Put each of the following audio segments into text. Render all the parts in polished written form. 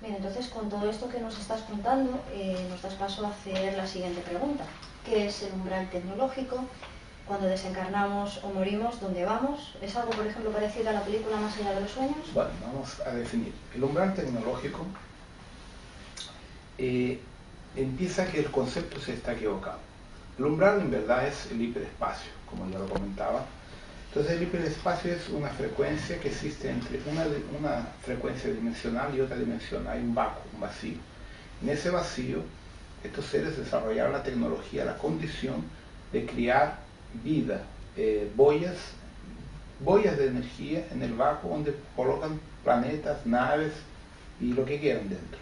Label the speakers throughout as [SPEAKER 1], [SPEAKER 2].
[SPEAKER 1] Bien, entonces con todo esto que nos estás contando, nos das paso a hacer la siguiente pregunta. ¿Qué es el umbral tecnológico? Cuando desencarnamos o morimos, ¿dónde vamos? ¿Es algo, por ejemplo, parecido a la película Más allá de los sueños?
[SPEAKER 2] Bueno, vamos a definir. El umbral tecnológico empieza que el concepto se está equivocado. El umbral en verdad es el hiperespacio, como ya lo comentaba. Entonces el hiperespacio es una frecuencia que existe entre una frecuencia dimensional y otra dimensión. Hay un vacuo, un vacío. En ese vacío, estos seres desarrollaron la tecnología, la condición de crear vida, boyas de energía en el vacuo donde colocan planetas, naves y lo que quieran dentro.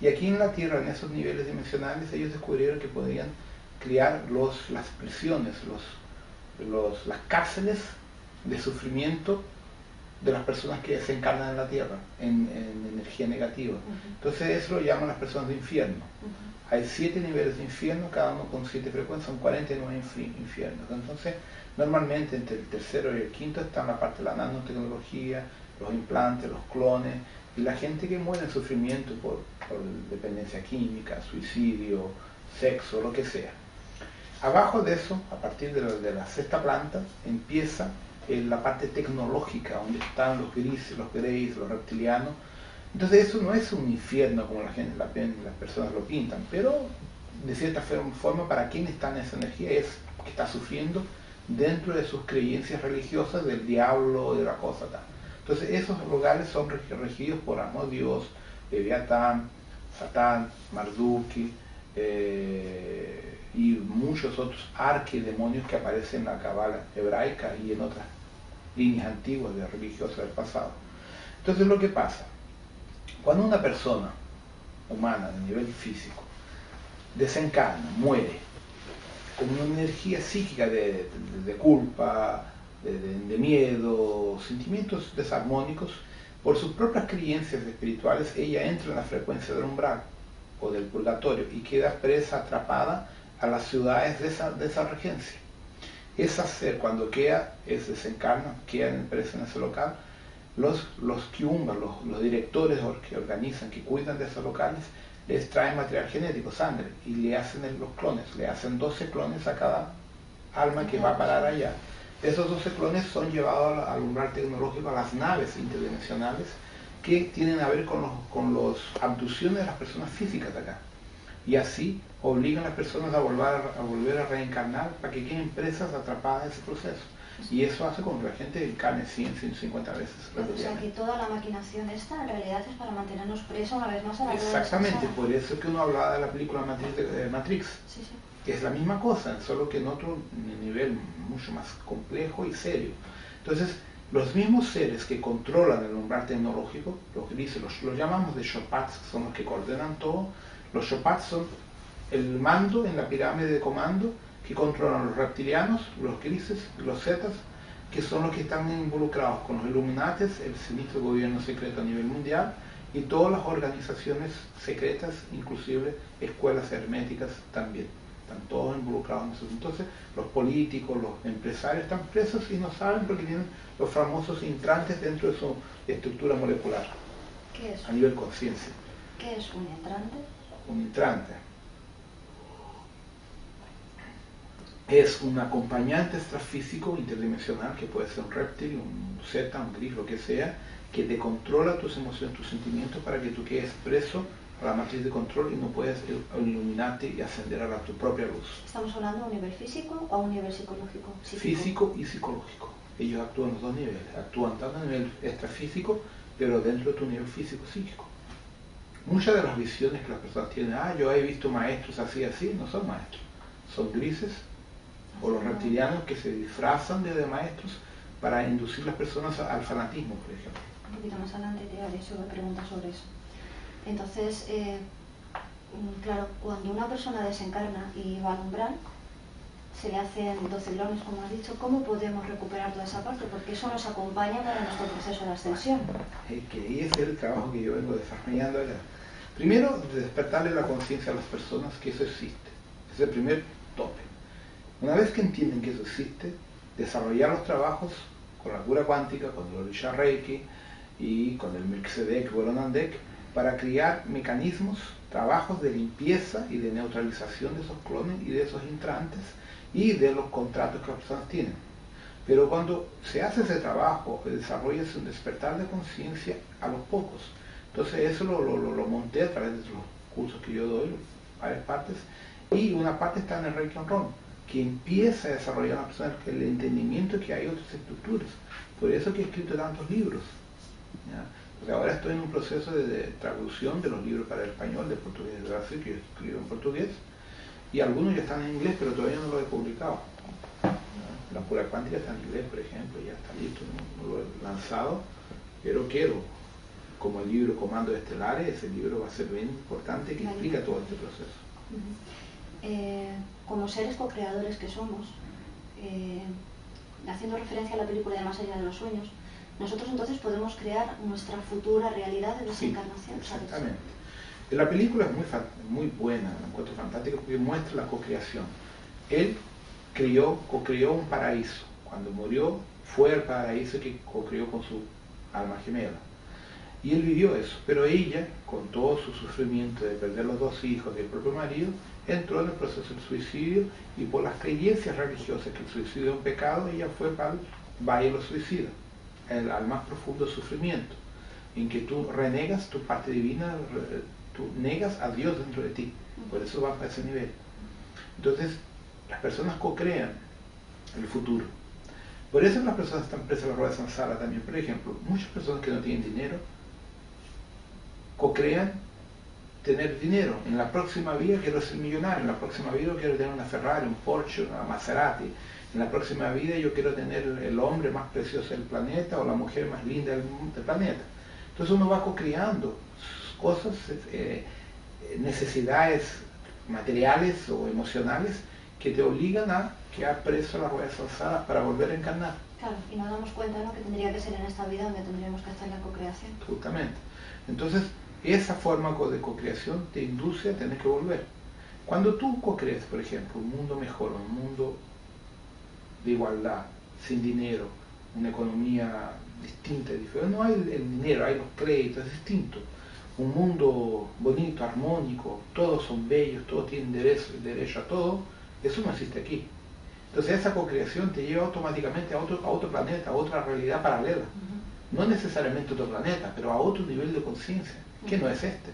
[SPEAKER 2] Y aquí en la Tierra, en esos niveles dimensionales, ellos descubrieron que podían crear las prisiones, las cárceles de sufrimiento de las personas que se encarnan en la Tierra, en energía negativa. Entonces eso lo llaman las personas de infierno. Hay 7 niveles de infierno, cada uno con 7 frecuencias, son 49 infiernos. Entonces, normalmente entre el tercero y el quinto está la parte de la nanotecnología, los implantes, los clones, y la gente que muere en sufrimiento por dependencia química, suicidio, sexo, lo que sea. Abajo de eso, a partir de la sexta planta, empieza la parte tecnológica, donde están los grises, los greys, los reptilianos. Entonces eso no es un infierno como las personas lo pintan, pero de cierta forma para quien está en esa energía es que está sufriendo dentro de sus creencias religiosas del diablo, de la cosa tal. Entonces esos lugares son regidos por Asmodeus, Leviatán, Satán, Marduk, y muchos otros arquidemonios que aparecen en la Cabala hebraica y en otras líneas antiguas de religiosas del pasado. Entonces lo que pasa, cuando una persona humana a nivel físico desencarna, muere, con una energía psíquica de culpa, de miedo, sentimientos desarmónicos, por sus propias creencias espirituales, ella entra en la frecuencia del umbral o del purgatorio y queda presa, atrapada a las ciudades de esa regencia. Ese ser, cuando desencarna, queda presa en ese local, los kiumbas, los directores que organizan, que cuidan de esos locales, les traen material genético, sangre, y le hacen los clones, le hacen 12 clones a cada alma que va a parar allá. Esos 12 clones son llevados al umbral tecnológico, a las naves interdimensionales, que tienen a ver con las abducciones de las personas físicas de acá. Y así obligan a las personas a volver a reencarnar para que queden presas, atrapadas en ese proceso. Y eso hace con que la gente encarne 100, 150 veces.
[SPEAKER 1] O sea que toda la maquinación esta en realidad es para mantenernos presos una vez más a la rueda.
[SPEAKER 2] Exactamente, por eso es que uno hablaba de la película Matrix.
[SPEAKER 1] Sí, sí.
[SPEAKER 2] Que es la misma cosa, solo que en otro nivel mucho más complejo y serio. Entonces, los mismos seres que controlan el umbral tecnológico, los grises, los llamamos de Shopats, son los que coordinan todo. Los Shopats son el mando en la pirámide de comando que controlan los reptilianos, los grises, los zetas, que son los que están involucrados con los Illuminates, el sinistro gobierno secreto a nivel mundial, y todas las organizaciones secretas, inclusive escuelas herméticas también. Están todos involucrados en eso. Entonces, los políticos, los empresarios están presos y no saben porque tienen los famosos intrantes dentro de su estructura molecular.
[SPEAKER 1] ¿Qué es?
[SPEAKER 2] A nivel conciencia.
[SPEAKER 1] ¿Qué es un intrante?
[SPEAKER 2] Un intrante es un acompañante extrafísico interdimensional, que puede ser un reptil, un zeta, un gris, lo que sea, que te controla tus emociones, tus sentimientos para que tú quedes preso a la matriz de control y no puedes iluminarte y ascender a tu propia luz.
[SPEAKER 1] ¿Estamos hablando a un nivel físico o a un nivel psicológico?
[SPEAKER 2] Físico y psicológico. Ellos actúan en los dos niveles. Actúan tanto a nivel extrafísico, pero dentro de tu nivel físico-psíquico. Muchas de las visiones que las personas tienen, yo he visto maestros así, no son maestros. Son grises o los reptilianos que se disfrazan de maestros para inducir a las personas al fanatismo, por ejemplo.
[SPEAKER 1] Un poquito más adelante te haré preguntas sobre eso. Entonces, claro, cuando una persona desencarna y va al umbral, se le hacen 12 clones, como has dicho. ¿Cómo podemos recuperar toda esa parte? Porque eso nos acompaña para nuestro proceso de ascensión.
[SPEAKER 2] Que ahí es el trabajo que yo vengo desarrollando allá. Primero, despertarle la conciencia a las personas que eso existe. Es el primer tope. Una vez que entienden que eso existe, desarrollar los trabajos con la cura cuántica, con el Orisha Reiki y con el Melchizedek, Boronandek, para crear mecanismos, trabajos de limpieza y de neutralización de esos clones y de esos entrantes y de los contratos que las personas tienen. Pero cuando se hace ese trabajo, desarrolla un despertar de conciencia a los pocos. Entonces eso lo monté a través de los cursos que yo doy, varias partes, y una parte está en el Reiki and Ron, que empieza a desarrollar a la persona el entendimiento que hay otras estructuras. Por eso que he escrito tantos libros, ¿ya? Porque ahora estoy en un proceso de traducción de los libros para el español, de portugués de Brasil, que yo escribo en portugués, y algunos ya están en inglés, pero todavía no los he publicado. La pura cuántica está en inglés, por ejemplo, ya está listo, no lo he lanzado, pero quiero, como el libro Comandos Estelares, ese libro va a ser bien importante que explica todo este proceso.
[SPEAKER 1] Como seres co-creadores que somos, haciendo referencia a la película de Más allá de los sueños, nosotros entonces podemos crear nuestra futura realidad de desencarnación.
[SPEAKER 2] Sí, exactamente. La película es muy buena, la encuentro fantástica porque muestra la co-creación. Él co-creó un paraíso. Cuando murió fue al paraíso que co-creó con su alma gemela. Y él vivió eso, pero ella, con todo su sufrimiento de perder los 2 hijos del propio marido, entró en el proceso del suicidio y por las creencias religiosas que el suicidio es un pecado, ella fue para el valle de los suicidas, al más profundo sufrimiento, en que tú renegas tu parte divina, tú negas a Dios dentro de ti, por eso va a ese nivel. Entonces, las personas co-crean el futuro. Por eso las personas están presas a la rueda de samsara también. Por ejemplo, muchas personas que no tienen dinero co-crean tener dinero. En la próxima vida quiero ser millonario, en la próxima vida quiero tener una Ferrari, un Porsche, una Maserati, en la próxima vida yo quiero tener el hombre más precioso del planeta o la mujer más linda del planeta. Entonces uno va co-creando cosas, necesidades materiales o emocionales que te obligan a quedar preso a la rueda de samsara para volver a encarnar.
[SPEAKER 1] Claro, y nos damos cuenta, ¿no?, que tendría que ser en esta vida donde tendríamos que estar en la co-creación.
[SPEAKER 2] Justamente. Entonces, esa forma de co-creación te induce a tener que volver. Cuando tú co-crees, por ejemplo, un mundo mejor, un mundo de igualdad, sin dinero, una economía distinta, diferente, no hay el dinero, hay los créditos, es distinto. Un mundo bonito, armónico, todos son bellos, todos tienen derecho a todo, eso no existe aquí. Entonces esa co-creación te lleva automáticamente a otro planeta, a otra realidad paralela. No necesariamente otro planeta, pero a otro nivel de conciencia, que no es este.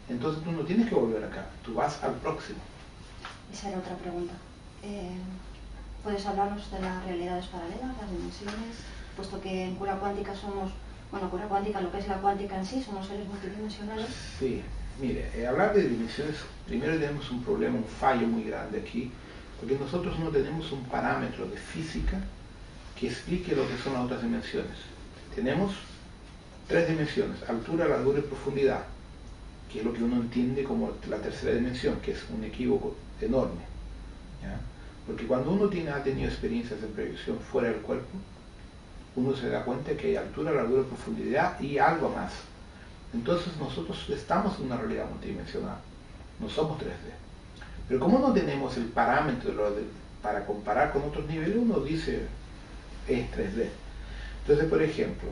[SPEAKER 2] Entonces tú no tienes que volver acá, tú vas al próximo.
[SPEAKER 1] Esa era otra pregunta. ¿Puedes hablarnos de las realidades paralelas, las dimensiones? Puesto que en cura cuántica somos, bueno, cura cuántica, lo que es la cuántica en sí, somos seres multidimensionales.
[SPEAKER 2] Sí, mire, hablar de dimensiones, primero tenemos un problema, un fallo muy grande aquí, porque nosotros no tenemos un parámetro de física que explique lo que son las otras dimensiones. Tenemos 3 dimensiones, altura, largura y profundidad, que es lo que uno entiende como la tercera dimensión, que es un equívoco enorme, ¿ya? Porque cuando uno ha tenido experiencias de proyección fuera del cuerpo, uno se da cuenta que hay altura, largura, profundidad y algo más. Entonces nosotros estamos en una realidad multidimensional, no somos 3D. Pero como no tenemos el parámetro para comparar con otros niveles, uno dice es 3D. Entonces, por ejemplo,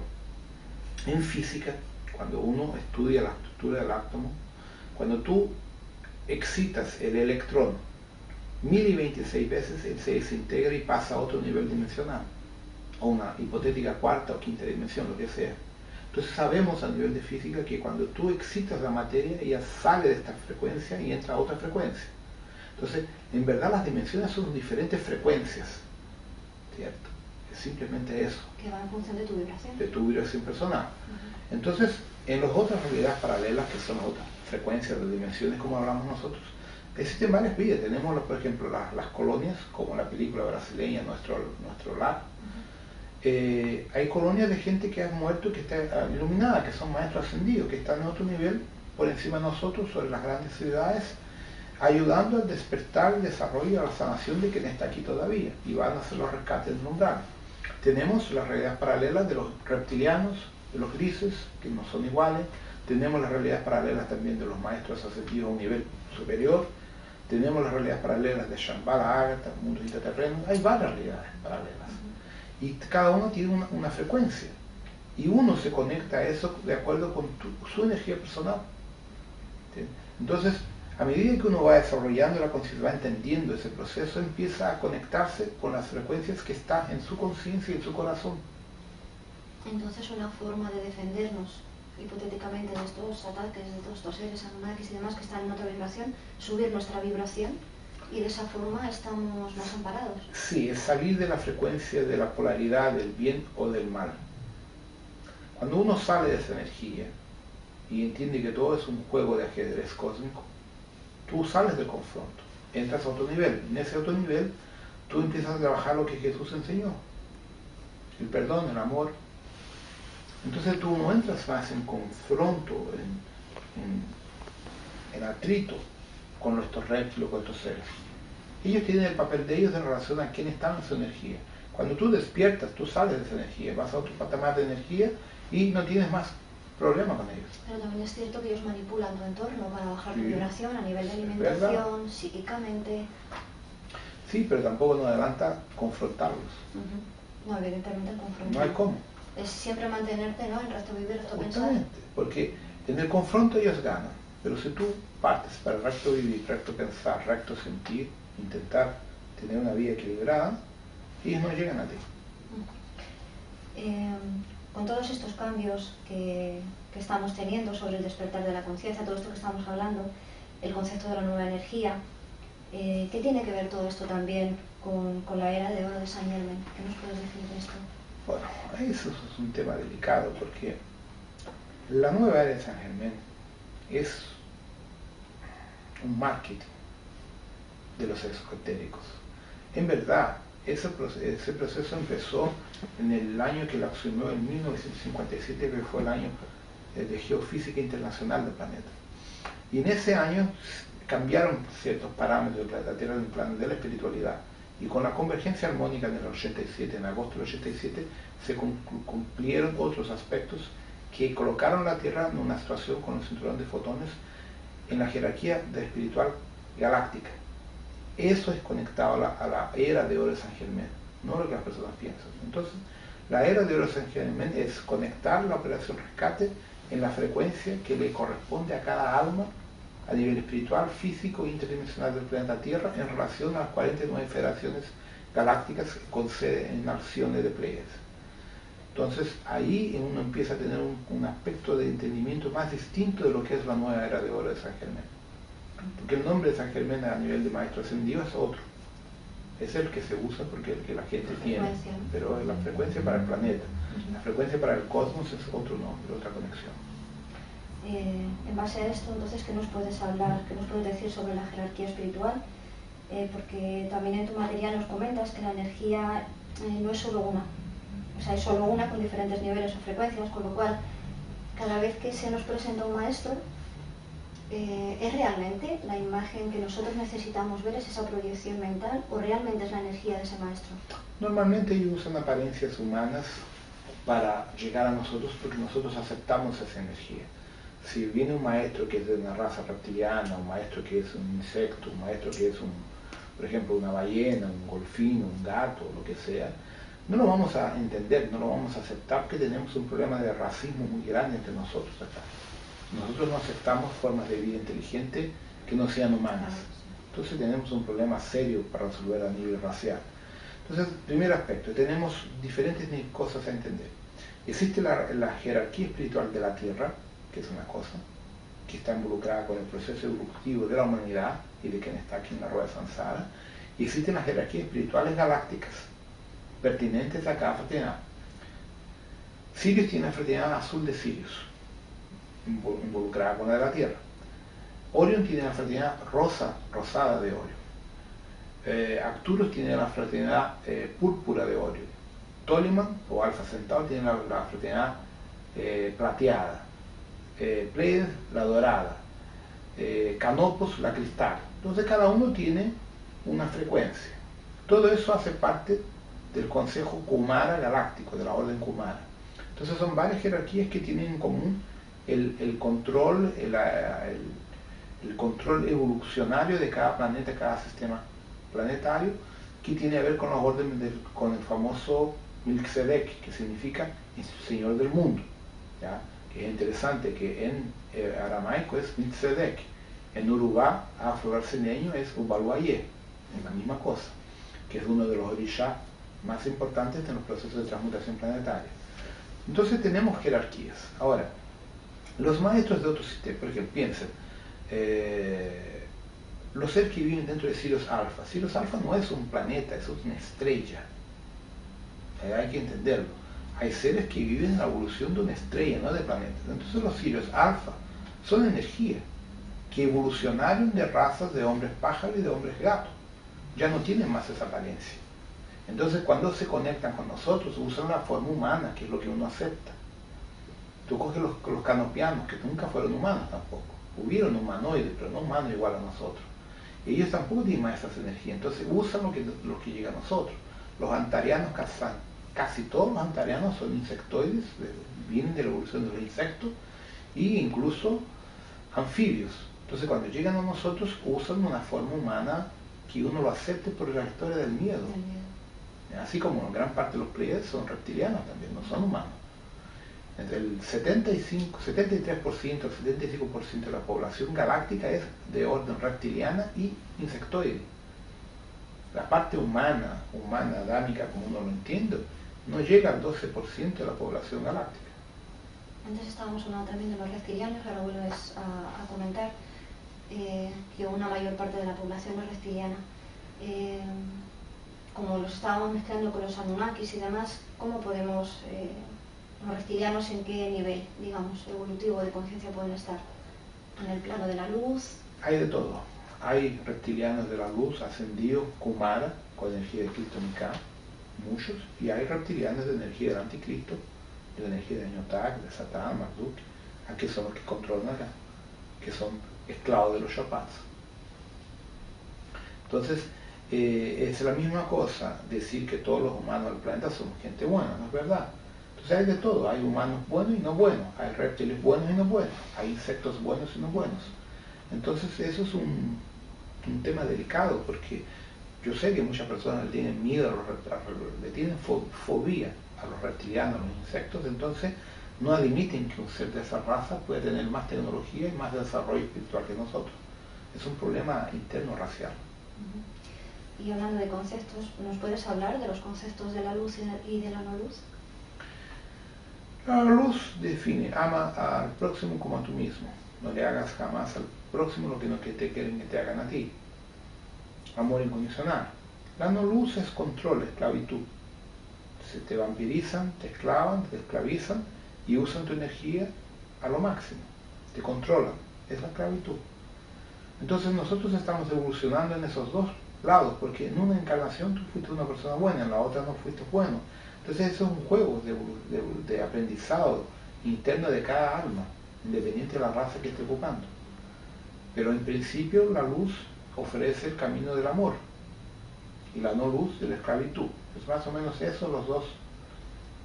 [SPEAKER 2] en física, cuando uno estudia la estructura del átomo, cuando tú excitas el electrón 1026 veces, él se desintegra y pasa a otro nivel dimensional, a una hipotética cuarta o quinta dimensión, lo que sea. Entonces sabemos a nivel de física que cuando tú excitas la materia, ella sale de esta frecuencia y entra a otra frecuencia. Entonces, en verdad las dimensiones son diferentes frecuencias, ¿cierto? Es simplemente eso.
[SPEAKER 1] Que va en función de tu vibración.
[SPEAKER 2] De tu vibración personal. Entonces, en las otras realidades paralelas, que son otras frecuencias de dimensiones como hablamos nosotros, existen varias vidas. Tenemos, por ejemplo, las colonias, como la película brasileña Nuestro Lar. Hay colonias de gente que ha muerto y que está iluminada, que son maestros ascendidos, que están en otro nivel por encima de nosotros, sobre las grandes ciudades, ayudando al despertar, el desarrollo, a la sanación de quien está aquí todavía, y van a hacer los rescates del umbral. Tenemos las realidades paralelas de los reptilianos, de los grises, que no son iguales. Tenemos las realidades paralelas también de los maestros ascendidos a un nivel superior. Tenemos las realidades paralelas de Shambhala, Ágata, mundos intraterrenos. Hay varias realidades paralelas. Y cada uno tiene una frecuencia. y uno se conecta a eso de acuerdo con su energía personal. ¿Sí? Entonces, a medida que uno va desarrollando la conciencia, va entendiendo ese proceso, empieza a conectarse con las frecuencias que están en su conciencia y en su corazón.
[SPEAKER 1] Entonces, una forma de defendernos hipotéticamente de estos ataques, de todos estos seres, Anunnakis y demás que están en otra vibración, subir nuestra vibración, y de esa forma estamos más amparados.
[SPEAKER 2] Sí, es salir de la frecuencia de la polaridad del bien o del mal. Cuando uno sale de esa energía y entiende que todo es un juego de ajedrez cósmico, tú sales del confronto, entras a otro nivel. En ese otro nivel tú empiezas a trabajar lo que Jesús enseñó, el perdón, el amor. Entonces tú no entras más en confronto, en atrito con estos reptiles, con estos seres. Ellos tienen el papel de ellos en relación a quién está en su energía. Cuando tú despiertas, tú sales de esa energía, vas a otro patamar de energía y no tienes más problema con ellos.
[SPEAKER 1] Pero también es cierto que ellos manipulan tu entorno para bajar tu
[SPEAKER 2] Sí,
[SPEAKER 1] vibración a nivel de alimentación, psíquicamente.
[SPEAKER 2] Sí, pero tampoco nos adelanta confrontarlos.
[SPEAKER 1] No, evidentemente el confronto.
[SPEAKER 2] No hay cómo.
[SPEAKER 1] Es siempre mantenerte, ¿no? El resto vivir, resto pensar.
[SPEAKER 2] Justamente, porque en el confronto ellos ganan, pero si tú partes para el recto vivir, recto pensar, recto sentir, intentar tener una vida equilibrada, ellos no llegan a ti.
[SPEAKER 1] Con todos estos cambios que estamos teniendo sobre el despertar de la conciencia, todo esto que estamos hablando, el concepto de la nueva energía, ¿qué tiene que ver todo esto también con la era de oro de Saint Germain? ¿Qué nos puedes decir de esto?
[SPEAKER 2] Bueno, eso es un tema delicado porque la nueva era de Saint Germain es un marketing de los esotéricos. En verdad, ese proceso empezó en el año que la asumió, en 1957, que fue el año de Geofísica Internacional del planeta. Y en ese año cambiaron ciertos parámetros de la Tierra en el plano de la espiritualidad. Y con la convergencia armónica en el 87, en agosto del 87, se cumplieron otros aspectos que colocaron la Tierra en una situación con un cinturón de fotones en la jerarquía de espiritual galáctica. Eso es conectado a la era de oro de Saint Germain, no lo que las personas piensan. Entonces, la era de oro de Saint Germain es conectar la operación rescate en la frecuencia que le corresponde a cada alma a nivel espiritual, físico e interdimensional del planeta Tierra en relación a las 49 federaciones galácticas con sede en Alcione de Pleiades. Entonces ahí uno empieza a tener un aspecto de entendimiento más distinto de lo que es la nueva era de oro de Saint Germain. Porque el nombre de Saint Germain a nivel de maestro ascendido es otro. Es el que se usa porque el que la gente tiene, pero la frecuencia para el planeta, la frecuencia para el cosmos es otro nombre, otra conexión.
[SPEAKER 1] En base a esto, entonces, ¿qué nos puedes hablar, qué nos puedes decir sobre la jerarquía espiritual? Porque también en tu material nos comentas que la energía no es solo una, o sea, es solo una con diferentes niveles o frecuencias, con lo cual, cada vez que se nos presenta un maestro, ¿es realmente la imagen que nosotros necesitamos ver, es esa proyección mental, o realmente es la energía de ese maestro?
[SPEAKER 2] Normalmente ellos usan apariencias humanas para llegar a nosotros porque nosotros aceptamos esa energía. Si viene un maestro que es de una raza reptiliana, un maestro que es un insecto, un maestro que es, por ejemplo, una ballena, un golfino, un gato, lo que sea, no lo vamos a entender, no lo vamos a aceptar porque tenemos un problema de racismo muy grande entre nosotros acá. Nosotros no aceptamos formas de vida inteligente que no sean humanas. Entonces tenemos un problema serio para resolver a nivel racial. Entonces, primer aspecto, tenemos diferentes cosas a entender. Existe la jerarquía espiritual de la Tierra, que es una cosa, que está involucrada con el proceso evolutivo de la humanidad y de quien está aquí en la rueda de Sansara, y existen las jerarquías espirituales galácticas, pertinentes a cada fraternidad. Sirius tiene la fraternidad azul de Sirius, involucrada con la de la Tierra. Orion tiene la fraternidad rosada de Orion. Arcturus tiene la fraternidad púrpura de Orion. Toliman o Alfa Centauro tiene la fraternidad plateada. Pleiades, la dorada. Canopus, la cristal. Entonces cada uno tiene una frecuencia. Todo eso hace parte del Consejo Kumara Galáctico, de la Orden Kumara. Entonces son varias jerarquías que tienen en común el control, el control evolucionario de cada planeta, cada sistema planetario, que tiene que ver con los órdenes, con el famoso Melquisedec, que significa Señor del mundo, ¿ya? Que es interesante que en aramaico es Melquisedec, en Urubá afro-brasileño es Ubaluayé, es la misma cosa, que es uno de los orishas más importantes en los procesos de transmutación planetaria. Entonces tenemos jerarquías. Ahora, los maestros de otros sistemas, por ejemplo, piensen, los seres que viven dentro de Sirius Alpha. Sirius Alpha no es un planeta, es una estrella. Hay que entenderlo. Hay seres que viven en la evolución de una estrella, no de planetas. Entonces los Sirius Alpha son energía que evolucionaron de razas de hombres pájaro y de hombres gato. Ya no tienen más esa apariencia. Entonces cuando se conectan con nosotros usan la forma humana, que es lo que uno acepta. Tú coges los canopianos, que nunca fueron humanos tampoco. Hubieron humanoides, pero no humanos igual a nosotros. Ellos tampoco tienen más esas energías, entonces usan lo que llega a nosotros. Los antarianos, casi todos los antarianos son insectoides, vienen de la evolución de los insectos, e incluso anfibios. Entonces cuando llegan a nosotros usan una forma humana que uno lo acepte por la historia del miedo. Así como gran parte de los pleiades son reptilianos también, no son humanos. Entre el 73%, el 75% de la población galáctica es de orden reptiliana y insectoide. La parte humana, adámica, como uno lo entiende, no llega al 12% de la población galáctica.
[SPEAKER 1] Antes estábamos hablando también de los reptilianos, ahora vuelves a comentar que una mayor parte de la población es reptiliana. Como los estábamos mezclando con los Anunnakis y demás, ¿cómo podemos, los reptilianos, en qué nivel, digamos, evolutivo de conciencia pueden estar? ¿En el plano de la luz?
[SPEAKER 2] Hay de todo. Hay reptilianos de la luz ascendidos, Kumara, con energía de Cristo Mika, muchos, y hay reptilianos de energía del anticristo, de energía de Añotak, de Satán, Marduk, que son los que controlan acá, que son esclavos de los Shapats. Entonces, es la misma cosa decir que todos los humanos del planeta son gente buena, no es verdad. Entonces hay de todo, hay humanos buenos y no buenos, hay reptiles buenos y no buenos, hay insectos buenos y no buenos. Entonces eso es un tema delicado, porque yo sé que muchas personas le tienen miedo, le tienen fobia a los reptilianos, a los insectos, entonces no admiten que un ser de esa raza puede tener más tecnología y más desarrollo espiritual que nosotros. Es un problema interno racial.
[SPEAKER 1] Y hablando de conceptos, ¿nos puedes hablar de los conceptos de la luz y de la no luz?
[SPEAKER 2] La luz define, ama al próximo como a tú mismo. No le hagas jamás al próximo lo que no te quieren que te hagan a ti. Amor incondicional. La no luz es control, esclavitud. Se te vampirizan, te esclavan, te esclavizan y usan tu energía a lo máximo. Te controlan. Es la esclavitud. Entonces nosotros estamos evolucionando en esos dos lados, porque en una encarnación tú fuiste una persona buena, en la otra no fuiste bueno. Entonces eso es un juego de aprendizado interno de cada alma, independiente de la raza que esté ocupando. Pero en principio la luz ofrece el camino del amor y la no luz de la esclavitud. Es más o menos eso los dos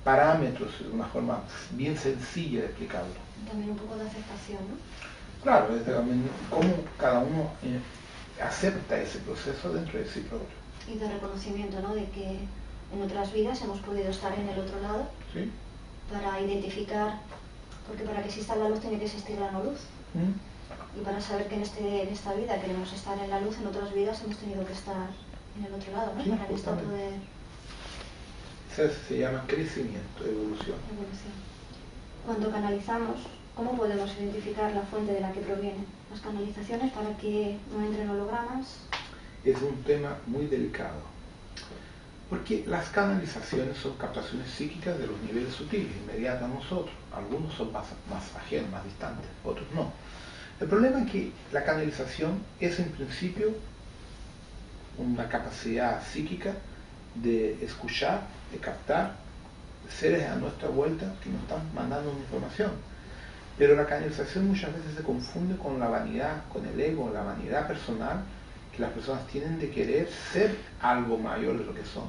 [SPEAKER 2] parámetros, de una forma bien sencilla de explicarlo.
[SPEAKER 1] También un poco de aceptación, ¿no?
[SPEAKER 2] Claro, es también cómo cada uno acepta ese proceso dentro de sí propio.
[SPEAKER 1] Y de reconocimiento, ¿no? De que en otras vidas hemos podido estar en el otro lado.
[SPEAKER 2] ¿Sí?
[SPEAKER 1] Para identificar, porque para que exista la luz tiene que existir la no luz. Y para saber que en esta vida queremos estar en la luz, en otras vidas hemos tenido que estar en el otro lado, ¿no?
[SPEAKER 2] Sí,
[SPEAKER 1] para que esto poder...
[SPEAKER 2] Eso se llama crecimiento, evolución.
[SPEAKER 1] Cuando canalizamos, ¿cómo podemos identificar la fuente de la que provienen las canalizaciones para que no entren hologramas?
[SPEAKER 2] Es un tema muy delicado, porque las canalizaciones son captaciones psíquicas de los niveles sutiles, inmediatos a nosotros. Algunos son más ajenos, más distantes, otros no. El problema es que la canalización es en principio una capacidad psíquica de escuchar, de captar seres a nuestra vuelta que nos están mandando una información. Pero la canalización muchas veces se confunde con la vanidad, con el ego, la vanidad personal que las personas tienen de querer ser algo mayor de lo que son.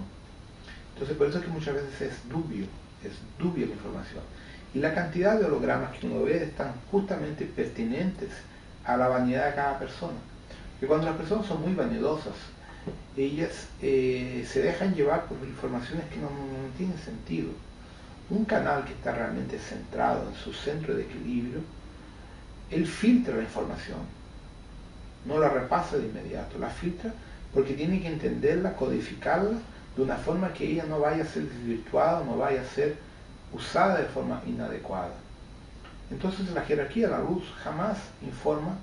[SPEAKER 2] Entonces por eso es que muchas veces es dubia la información. Y la cantidad de hologramas que uno ve están justamente pertinentes a la vanidad de cada persona. Y cuando las personas son muy vanidosas ellas se dejan llevar por informaciones que no tienen sentido. Un canal que está realmente centrado en su centro de equilibrio, él filtra la información, no la repasa de inmediato, la filtra porque tiene que entenderla, codificarla de una forma que ella no vaya a ser desvirtuada, no vaya a ser usada de forma inadecuada. Entonces la jerarquía de la luz jamás informa,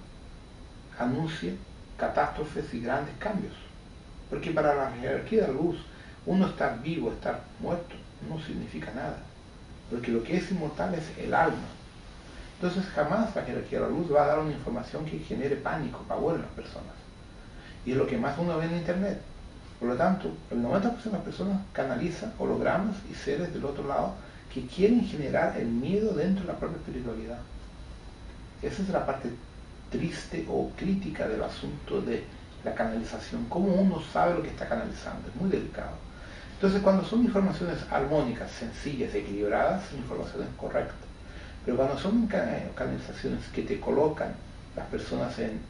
[SPEAKER 2] anuncia catástrofes y grandes cambios. Porque para la jerarquía de la luz, uno estar vivo, estar muerto, no significa nada. Porque lo que es inmortal es el alma. Entonces jamás la jerarquía de la luz va a dar una información que genere pánico, pavor en las personas. Y es lo que más uno ve en internet. Por lo tanto, el 90% de las personas canaliza hologramas y seres del otro lado que quieren generar el miedo dentro de la propia espiritualidad. Esa es la parte triste o crítica del asunto de la canalización. Cómo uno sabe lo que está canalizando, es muy delicado. Entonces, cuando son informaciones armónicas, sencillas, equilibradas, son informaciones correctas. Pero cuando son canalizaciones que te colocan las personas en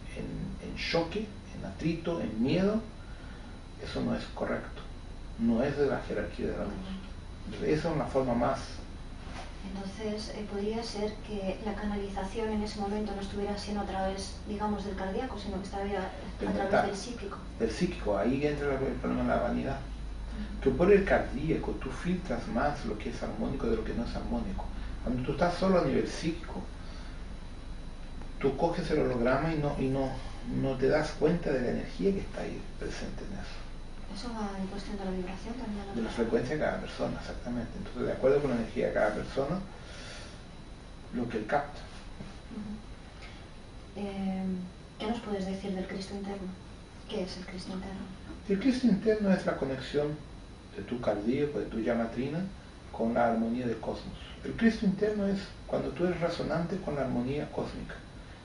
[SPEAKER 2] choque, en atrito, en miedo, eso no es correcto. No es de la jerarquía de la luz. Esa es una forma más.
[SPEAKER 1] Entonces, podría ser que la canalización en ese momento no estuviera siendo a través, digamos, del cardíaco, sino que estuviera a través del psíquico.
[SPEAKER 2] Del psíquico, ahí entra el problema de la vanidad. Que por el cardíaco tú filtras más lo que es armónico de lo que no es armónico. Cuando tú estás solo a nivel psíquico, tú coges el holograma y no te das cuenta de la energía que está ahí presente en eso.
[SPEAKER 1] Eso va en cuestión de la vibración también.
[SPEAKER 2] De la frecuencia de cada persona, exactamente. Entonces, de acuerdo con la energía de cada persona, lo que él capta.
[SPEAKER 1] ¿Qué nos puedes decir del Cristo interno? ¿Qué es el Cristo interno?
[SPEAKER 2] El Cristo interno es la conexión de tu cardíaco, de tu llama trina, con la armonía del cosmos. El Cristo interno es cuando tú eres resonante con la armonía cósmica.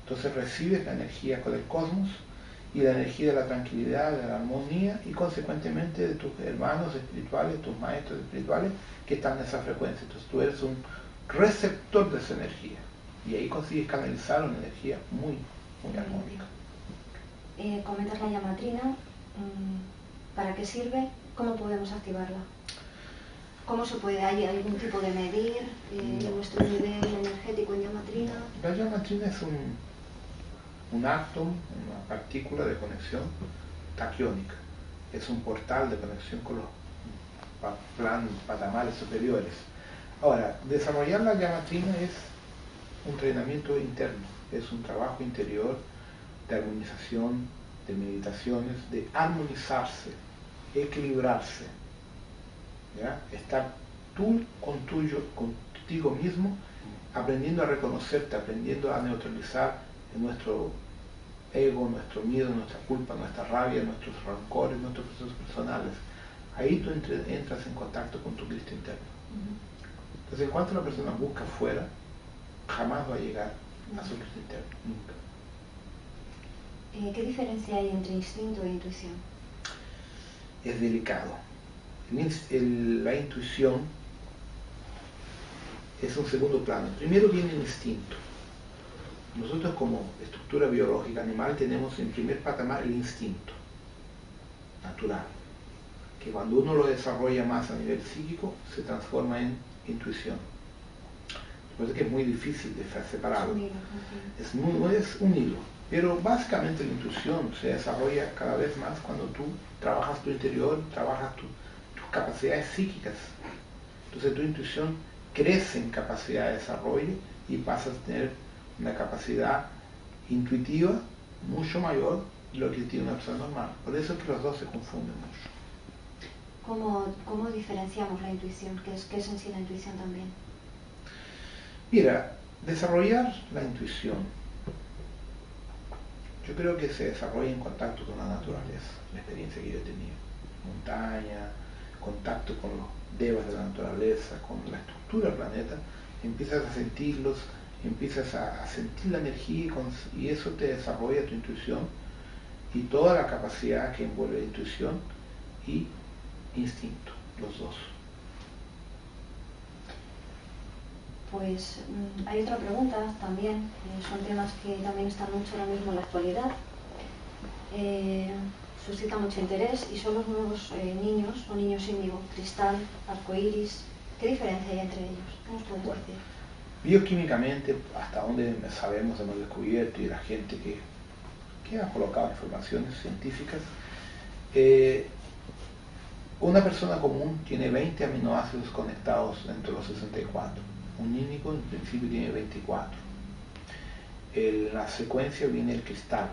[SPEAKER 2] Entonces recibes la energía del cosmos y la energía de la tranquilidad, de la armonía y consecuentemente de tus hermanos espirituales, tus maestros espirituales que están en esa frecuencia. Entonces tú eres un receptor de esa energía y ahí consigues canalizar una energía muy, muy armónica.
[SPEAKER 1] Comentas la llama trina, ¿para qué sirve? ¿Cómo podemos activarla? ¿Cómo se puede? ¿Hay algún tipo de medir nuestro nivel energético en llama trina?
[SPEAKER 2] La llama trina es un átomo, una partícula de conexión taquiónica. Es un portal de conexión con los patamales superiores. Ahora, desarrollar la llama trina es un entrenamiento interno, es un trabajo interior de armonización, de meditaciones, de armonizarse, equilibrarse, ¿ya? Estar tú contigo mismo, aprendiendo a reconocerte, aprendiendo a neutralizar nuestro ego, nuestro miedo, nuestra culpa, nuestra rabia, nuestros rencores, nuestros procesos personales. Ahí tú entras en contacto con tu Cristo interno. Entonces, en cuanto la persona busca afuera, jamás va a llegar a su Cristo interno, nunca.
[SPEAKER 1] ¿Qué diferencia hay entre instinto e intuición?
[SPEAKER 2] Es delicado. La intuición es un segundo plano. Primero viene el instinto. Nosotros como estructura biológica animal tenemos en primer patamar el instinto natural, que cuando uno lo desarrolla más a nivel psíquico se transforma en intuición. Por eso que es muy difícil de separarlo. Es un hilo. Pero básicamente la intuición se desarrolla cada vez más cuando tú trabajas tu interior, trabajas tus capacidades psíquicas. Entonces tu intuición crece en capacidad de desarrollo y pasas a tener una capacidad intuitiva mucho mayor de lo que tiene una persona normal. Por eso es que los dos se confunden mucho.
[SPEAKER 1] ¿Cómo diferenciamos la intuición? ¿Qué es en sí la intuición también?
[SPEAKER 2] Mira, desarrollar la intuición, yo creo que se desarrolla en contacto con la naturaleza, la experiencia que yo he tenido. Montaña, contacto con los devas de la naturaleza, con la estructura del planeta, empiezas a sentirlos, empiezas a sentir la energía y eso te desarrolla tu intuición y toda la capacidad que envuelve la intuición y instinto, los dos.
[SPEAKER 1] Pues hay otra pregunta también, son temas que también están mucho ahora mismo en la actualidad. suscita mucho interés y son los nuevos niños o niños índigo, cristal, arcoíris. ¿Qué diferencia hay entre ellos? ¿Qué nos puedes decir?
[SPEAKER 2] Bioquímicamente, hasta donde sabemos, hemos descubierto, y la gente que ha colocado informaciones científicas, una persona común tiene 20 aminoácidos conectados entre los 64. Un índigo en principio tiene 24. En la secuencia viene el cristal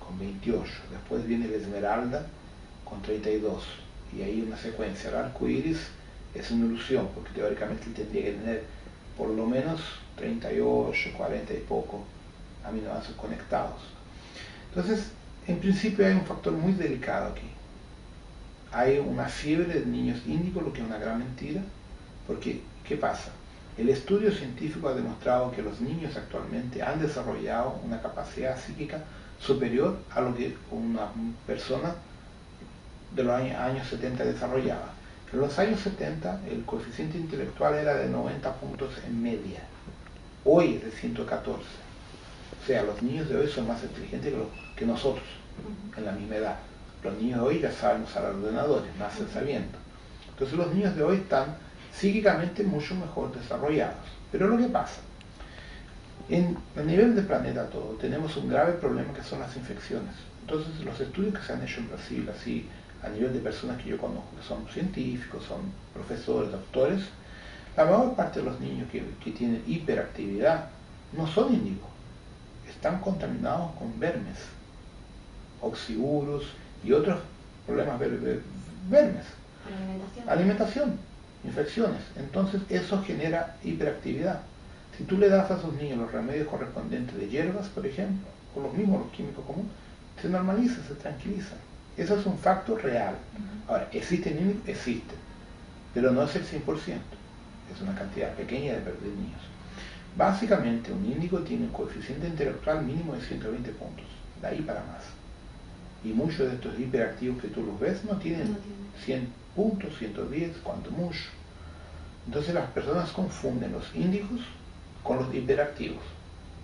[SPEAKER 2] con 28, después viene el esmeralda con 32, y ahí una secuencia. El arco iris es una ilusión, porque teóricamente tendría que tener por lo menos 38, 40 y poco aminoácidos conectados. Entonces, en principio hay un factor muy delicado aquí. Hay una fiebre de niños índigos, lo que es una gran mentira, porque ¿qué pasa? El estudio científico ha demostrado que los niños actualmente han desarrollado una capacidad psíquica superior a lo que una persona de los años 70 desarrollaba. En los años 70 el coeficiente intelectual era de 90 puntos en media, hoy es de 114. O sea, los niños de hoy son más inteligentes que nosotros, en la misma edad. Los niños de hoy ya saben usar ordenadores, nacen sabiendo. Entonces los niños de hoy están psíquicamente mucho mejor desarrollados. Pero lo que pasa, a nivel del planeta todo, tenemos un grave problema que son las infecciones. Entonces los estudios que se han hecho en Brasil, así a nivel de personas que yo conozco, que son científicos, son profesores, doctores, la mayor parte de los niños que tienen hiperactividad no son índigos, están contaminados con vermes, oxiurus y otros problemas vermes, alimentación, infecciones. Entonces eso genera hiperactividad. Si tú le das a esos niños los remedios correspondientes de hierbas, por ejemplo, o los mismos, los químicos comunes, se normalizan, se tranquilizan. Eso es un factor real. Ahora, ¿existen índigos? Existen, pero no es el 100%, es una cantidad pequeña de niños. Básicamente un índigo tiene un coeficiente intelectual mínimo de 120 puntos, de ahí para más. Y muchos de estos hiperactivos que tú los ves no tienen 100 puntos, 110, cuanto mucho. Entonces las personas confunden los índigos con los hiperactivos,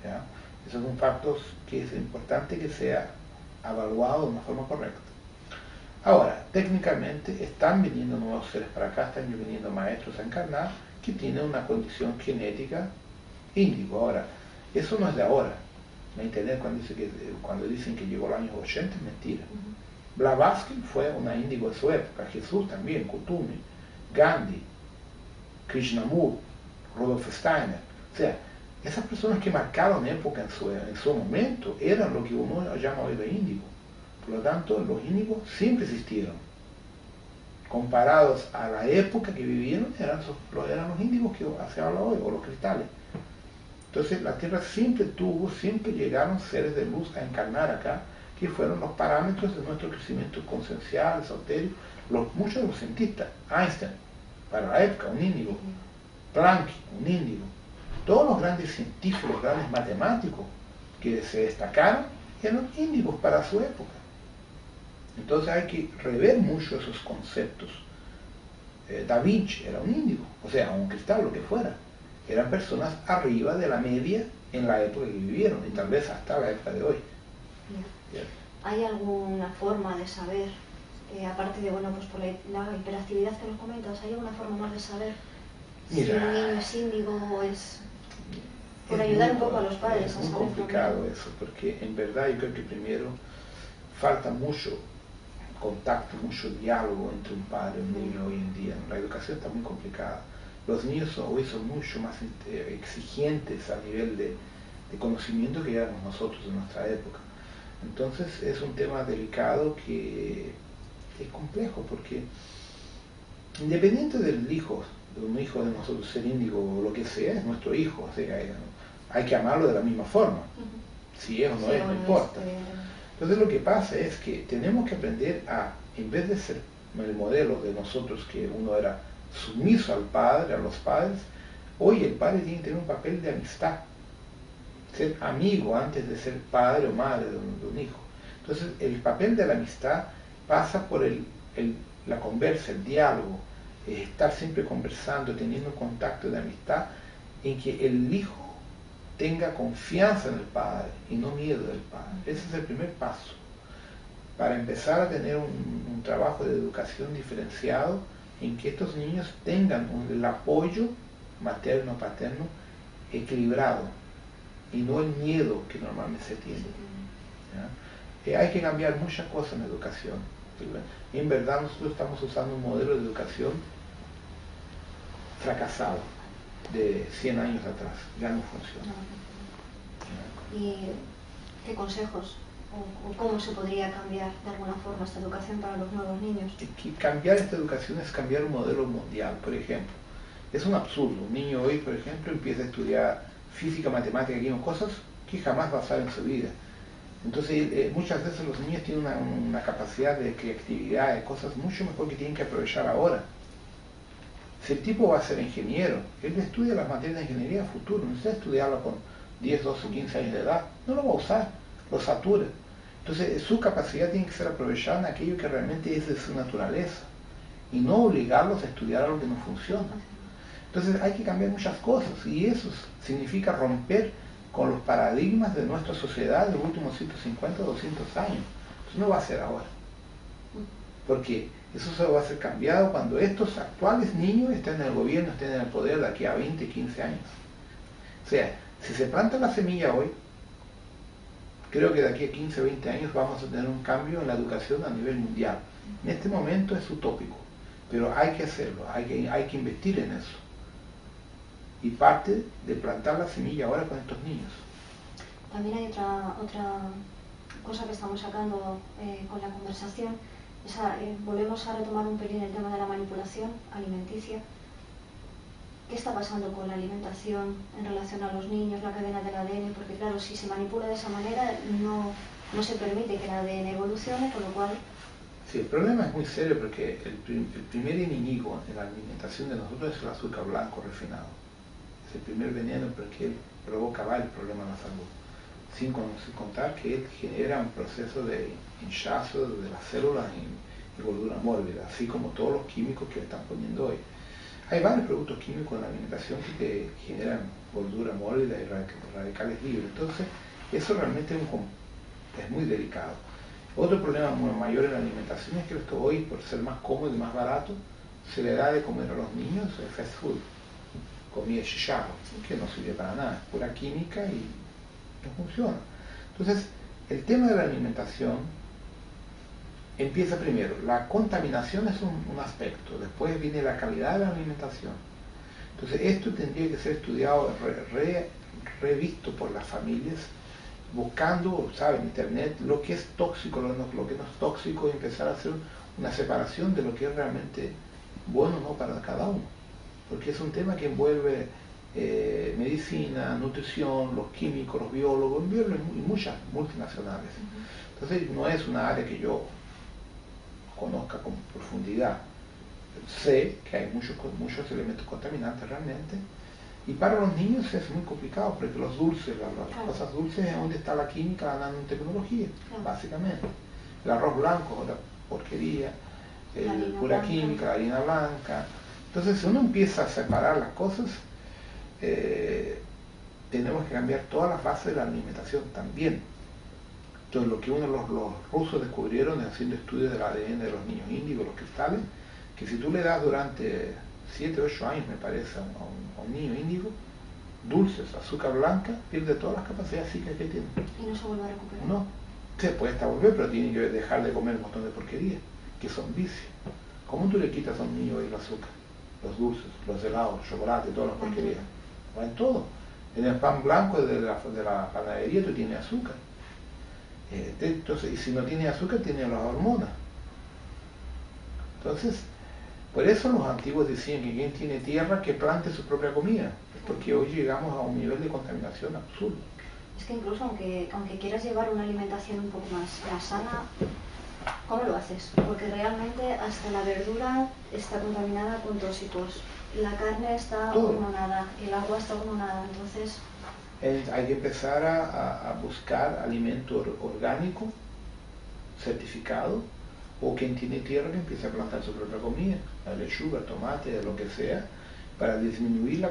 [SPEAKER 2] ¿ya? Eso es un factor que es importante que sea evaluado de una forma correcta. Ahora, técnicamente están viniendo nuevos seres para acá, están viniendo maestros a encarnar que tienen una condición genética índigo. Ahora, eso no es de ahora. La internet cuando dicen que llegó a los años 80 es mentira. Blavatsky fue una índigo de su época, Jesús también, Kutumi, Gandhi, Krishnamurti, Rudolf Steiner. O sea, esas personas que marcaron época en su momento eran lo que uno llama hoy de índigo. Por lo tanto, los índigos siempre existieron. Comparados a la época que vivieron, eran los índigos que se habla hoy, o los cristales. Entonces la Tierra siempre llegaron seres de luz a encarnar acá, que fueron los parámetros de nuestro crecimiento consciencial, esotérico. Muchos de los cientistas, Einstein, para la época, un índigo, Planck, un índigo, todos los grandes científicos, los grandes matemáticos que se destacaron, eran índigos para su época. Entonces hay que rever mucho esos conceptos. Da Vinci era un índigo, o sea, un cristal, lo que fuera. Eran personas arriba de la media en la época que vivieron, y tal vez hasta la época de hoy.
[SPEAKER 1] ¿Hay alguna forma de saber, aparte de, bueno, pues por la hiperactividad que nos comentas, ¿hay alguna forma más de saber si un niño es índigo o es...? Por ayudar un poco a los padres a saber.
[SPEAKER 2] Es muy complicado eso, porque en verdad yo creo que primero falta mucho contacto, mucho diálogo entre un padre y un niño hoy en día. La educación está muy complicada. Los niños hoy son mucho más exigentes a nivel de conocimiento que éramos nosotros en nuestra época. Entonces es un tema delicado que es complejo, porque independiente del hijo, de un hijo de nosotros ser índigo o lo que sea, es nuestro hijo, o sea, hay que amarlo de la misma forma, si es o no es, no importa. Entonces lo que pasa es que tenemos que aprender a, en vez de ser el modelo de nosotros que uno era sumiso al padre, a los padres, hoy el padre tiene que tener un papel de amistad, ser amigo antes de ser padre o madre de un hijo. Entonces el papel de la amistad pasa por la conversa, el diálogo, estar siempre conversando, teniendo contacto de amistad, en que el hijo tenga confianza en el padre y no miedo del padre. Ese es el primer paso. para empezar a tener un trabajo de educación diferenciado en que estos niños tengan el apoyo materno-paterno equilibrado y no el miedo que normalmente se tiene. Hay que cambiar muchas cosas en la educación. En verdad nosotros estamos usando un modelo de educación fracasado de 100 años atrás, ya no funciona.
[SPEAKER 1] ¿Y qué consejos o cómo se podría cambiar de alguna forma esta educación para los nuevos niños?
[SPEAKER 2] Cambiar esta educación es cambiar un modelo mundial, por ejemplo. Es un absurdo. Un niño hoy, por ejemplo, empieza a estudiar física, matemática, química, cosas que jamás va a saber en su vida. Entonces, muchas veces los niños tienen una capacidad de creatividad, de cosas mucho mejor que tienen que aprovechar ahora. Si el tipo va a ser ingeniero, él estudia las materias de ingeniería a futuro, no necesita estudiarlo con 10, 12, 15 años de edad, no lo va a usar, lo satura. Entonces, su capacidad tiene que ser aprovechada en aquello que realmente es de su naturaleza y no obligarlos a estudiar algo que no funciona. Entonces, hay que cambiar muchas cosas y eso significa romper con los paradigmas de nuestra sociedad de los últimos 150 o 200 años. Eso no va a ser ahora. Porque eso se va a ser cambiado cuando estos actuales niños estén en el gobierno, estén en el poder de aquí a 20, 15 años. O sea, si se planta la semilla hoy, creo que de aquí a 15, 20 años vamos a tener un cambio en la educación a nivel mundial. En este momento es utópico, pero hay que hacerlo, hay que invertir en eso. Y parte de plantar la semilla ahora con estos niños.
[SPEAKER 1] También hay otra cosa que estamos sacando con la conversación. Volvemos a retomar un pelín el tema de la manipulación alimenticia. ¿Qué está pasando con la alimentación en relación a los niños, la cadena del ADN? Porque claro, si se manipula de esa manera no se permite que el ADN evolucione, con lo cual...
[SPEAKER 2] Sí, el problema es muy serio porque el primer enemigo en la alimentación de nosotros es el azúcar blanco refinado. Es el primer veneno porque él provoca varios problemas en la salud. Sin contar que él genera un proceso de hinchazo de las células y gordura mórbida, así como todos los químicos que le están poniendo hoy. Hay varios productos químicos en la alimentación que generan gordura mórbida y radicales libres. Entonces, eso realmente es muy delicado. Otro problema muy mayor en la alimentación es que esto hoy, por ser más cómodo y más barato, se le da de comer a los niños fast food, comida chicharro, que no sirve para nada, es pura química y no funciona. Entonces, el tema de la alimentación empieza primero. La contaminación es un aspecto, después viene la calidad de la alimentación. Entonces, esto tendría que ser estudiado, revisto por las familias, buscando, ¿saben?, en internet, lo que es tóxico, lo que no es tóxico, y empezar a hacer una separación de lo que es realmente bueno o no para cada uno. Porque es un tema que envuelve medicina, nutrición, los químicos, los biólogos, y muchas multinacionales. Entonces no es una área que yo conozca con profundidad. Sé que hay muchos elementos contaminantes realmente, y para los niños es muy complicado porque los dulces, las cosas dulces es donde está la química, la nanotecnología, básicamente. El arroz blanco, la porquería, pura química, la harina blanca. Entonces, si uno empieza a separar las cosas, tenemos que cambiar todas las bases de la alimentación también. Entonces, lo que los rusos descubrieron haciendo estudios del ADN de los niños índigos, los cristales, que si tú le das durante 7, 8 años, me parece, a un niño índigo, dulces, azúcar blanca, pierde todas las capacidades psíquicas que tiene.
[SPEAKER 1] ¿Y no se vuelve a recuperar?
[SPEAKER 2] No, se puede estar volver, pero tiene que dejar de comer un montón de porquerías, que son vicios. ¿Cómo tú le quitas a un niño el azúcar? Los dulces, los helados, el chocolate, todas las porquerías. Va en todo. En el pan blanco de la panadería tú tienes azúcar. Entonces, y si no tiene azúcar, tiene las hormonas. Entonces, por eso los antiguos decían que quien tiene tierra, que plante su propia comida, porque hoy llegamos a un nivel de contaminación absurdo.
[SPEAKER 1] Es que incluso aunque quieras llevar una alimentación un poco más sana, ¿cómo lo haces? Porque realmente hasta la verdura está contaminada con tóxicos, la carne está hormonada, el agua está hormonada, entonces...
[SPEAKER 2] Hay que empezar a buscar alimento orgánico, certificado, o quien tiene tierra que empiece a plantar su propia comida, la lechuga, el tomate, lo que sea, para disminuir la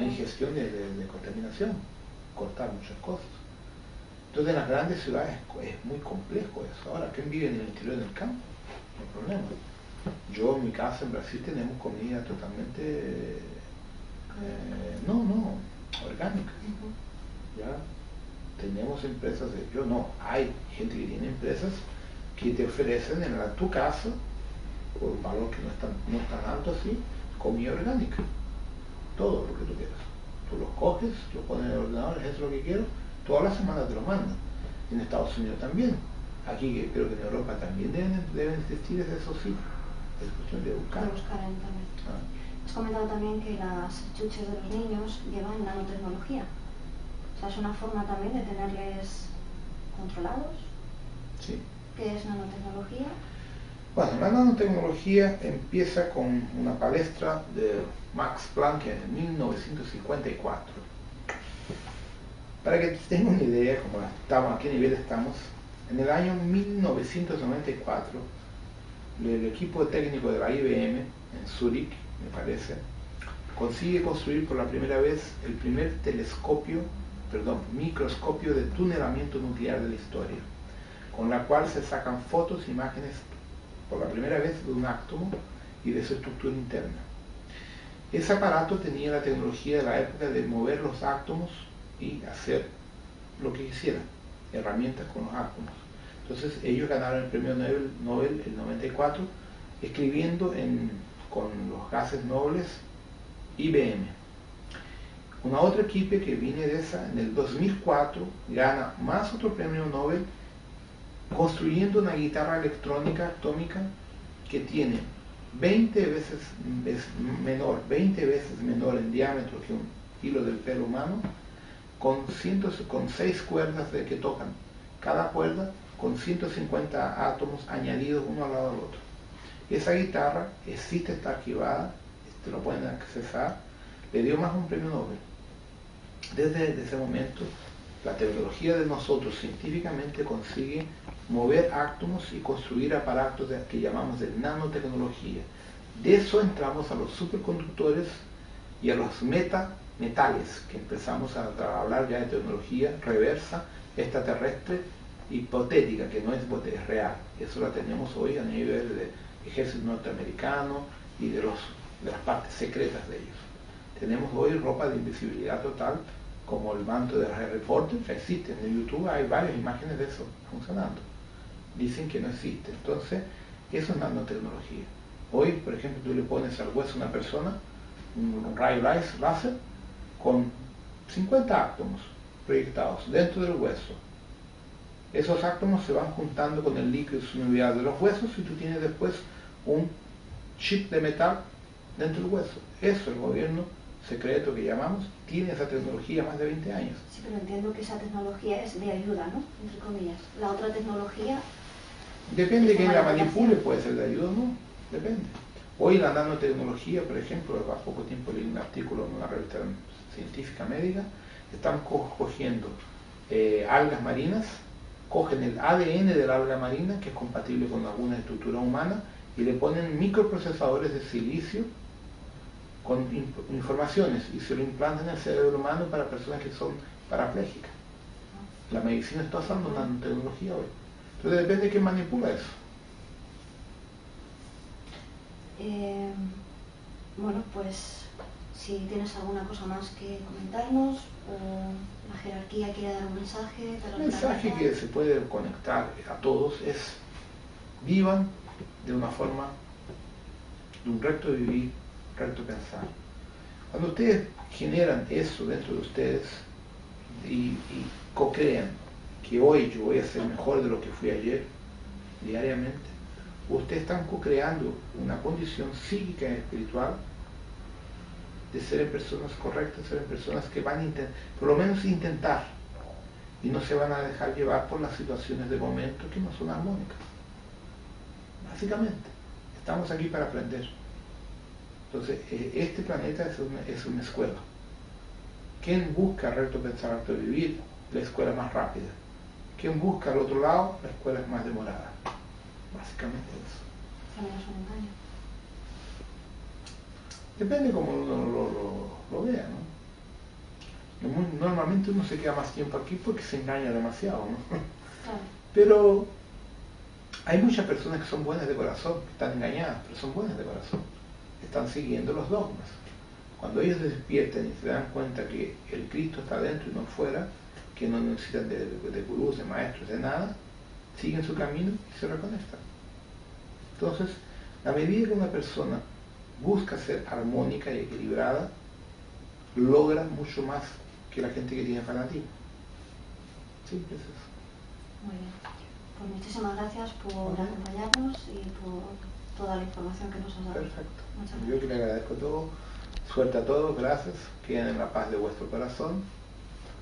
[SPEAKER 2] ingestión de contaminación, cortar muchas cosas. Entonces en las grandes ciudades es muy complejo eso. Ahora, ¿quién vive en el interior del campo? No hay problema. Yo en mi casa en Brasil tenemos comida totalmente, orgánica. ¿Ya? Tenemos empresas, hay gente que tiene empresas que te ofrecen en tu casa, por un valor que no es tan alto así, comida orgánica. Todo lo que tú quieras. Tú los coges, lo pones en el ordenador, es lo que quiero, todas las semanas te lo mandan. En Estados Unidos también. Aquí creo que en Europa también deben existir esos sitios. Es cuestión de buscar.
[SPEAKER 1] También. Has comentado también que las chuches de los niños llevan nanotecnología. O sea, es una forma también de tenerles controlados.
[SPEAKER 2] Sí.
[SPEAKER 1] ¿Qué es nanotecnología?
[SPEAKER 2] Bueno, la nanotecnología empieza con una palestra de Max Planck en 1954. Para que tengan una idea, a qué nivel estamos, en el año 1994, el equipo técnico de la IBM, en Zúrich, me parece, consigue construir por la primera vez el primer microscopio de tunelamiento nuclear de la historia, con la cual se sacan fotos e imágenes por la primera vez de un átomo y de su estructura interna. Ese aparato tenía la tecnología de la época de mover los átomos y hacer lo que quisieran, herramientas con los átomos. Entonces ellos ganaron el premio Nobel el 94 escribiendo con los gases nobles IBM. Una otra equipo que viene de esa, en el 2004, gana más otro premio Nobel construyendo una guitarra electrónica atómica que tiene 20 veces menor en diámetro que un hilo del pelo humano, con 6 cuerdas que tocan cada cuerda con 150 átomos añadidos uno al lado del otro. Esa guitarra existe, está archivada, lo pueden accesar, le dio más un premio Nobel. Desde ese momento, la tecnología de nosotros científicamente consigue mover átomos y construir aparatos que llamamos de nanotecnología. De eso entramos a los superconductores y a los metales, que empezamos a hablar ya de tecnología reversa, extraterrestre, hipotética, que no es real. Eso la tenemos hoy a nivel del ejército norteamericano y de las partes secretas de ellos. Tenemos hoy ropa de invisibilidad total, como el manto de Harry Potter, que existe. En YouTube hay varias imágenes de eso funcionando. Dicen que no existe. Entonces, eso es nanotecnología. Hoy, por ejemplo, tú le pones al hueso a una persona un rayo láser con 50 átomos proyectados dentro del hueso. Esos átomos se van juntando con el líquido sinovial de los huesos y tú tienes después un chip de metal dentro del hueso. Eso el gobierno secreto que llamamos tiene esa tecnología más de 20 años.
[SPEAKER 1] Sí, pero entiendo que esa tecnología es de ayuda, ¿no? Entre comillas. La otra tecnología...
[SPEAKER 2] Depende de quién la manipule, puede ser de ayuda o no, depende. Hoy la nanotecnología, por ejemplo, hace poco tiempo leí un artículo en una revista científica médica, están cogiendo algas marinas, cogen el ADN de la alga marina, que es compatible con alguna estructura humana, y le ponen microprocesadores de silicio con informaciones y se lo implantan en el cerebro humano para personas que son parapléjicas. La medicina está usando nanotecnología hoy. Entonces depende de quién manipula eso.
[SPEAKER 1] Bueno, pues si tienes alguna cosa más que comentarnos o la jerarquía quiere dar un mensaje.
[SPEAKER 2] El mensaje que se puede conectar a todos es: vivan de una forma, de un recto vivir, recto pensar. Cuando ustedes generan eso dentro de ustedes y co-crean que hoy yo voy a ser mejor de lo que fui ayer, diariamente, ustedes están co-creando una condición psíquica y espiritual de ser personas correctas, ser personas que van a por lo menos intentar, y no se van a dejar llevar por las situaciones de momento que no son armónicas. Básicamente, estamos aquí para aprender. Entonces, este planeta es una escuela. ¿Quién busca recto pensar, recto vivir? La escuela más rápida. ¿Quién busca al otro lado? La escuela es más demorada. Básicamente eso.
[SPEAKER 1] También es un engaño.
[SPEAKER 2] Depende cómo uno lo vea, ¿no? normalmente uno se queda más tiempo aquí porque se engaña demasiado, ¿no?
[SPEAKER 1] Claro.
[SPEAKER 2] Pero hay muchas personas que son buenas de corazón, que están engañadas, pero son buenas de corazón, están siguiendo los dogmas. Cuando ellos se despiertan y se dan cuenta que el Cristo está dentro y no fuera, que no necesitan de gurús, de maestros, de nada, siguen su camino y se reconectan. Entonces, a medida que una persona busca ser armónica y equilibrada, logra mucho más que la gente que tiene fanatismo. Simple es eso.
[SPEAKER 1] Muy bien. Pues muchísimas gracias por acompañarnos y por toda la información que nos has dado.
[SPEAKER 2] Perfecto.
[SPEAKER 1] Muchas gracias.
[SPEAKER 2] Yo que le agradezco todo. Suerte a todos, gracias. Queden en la paz de vuestro corazón.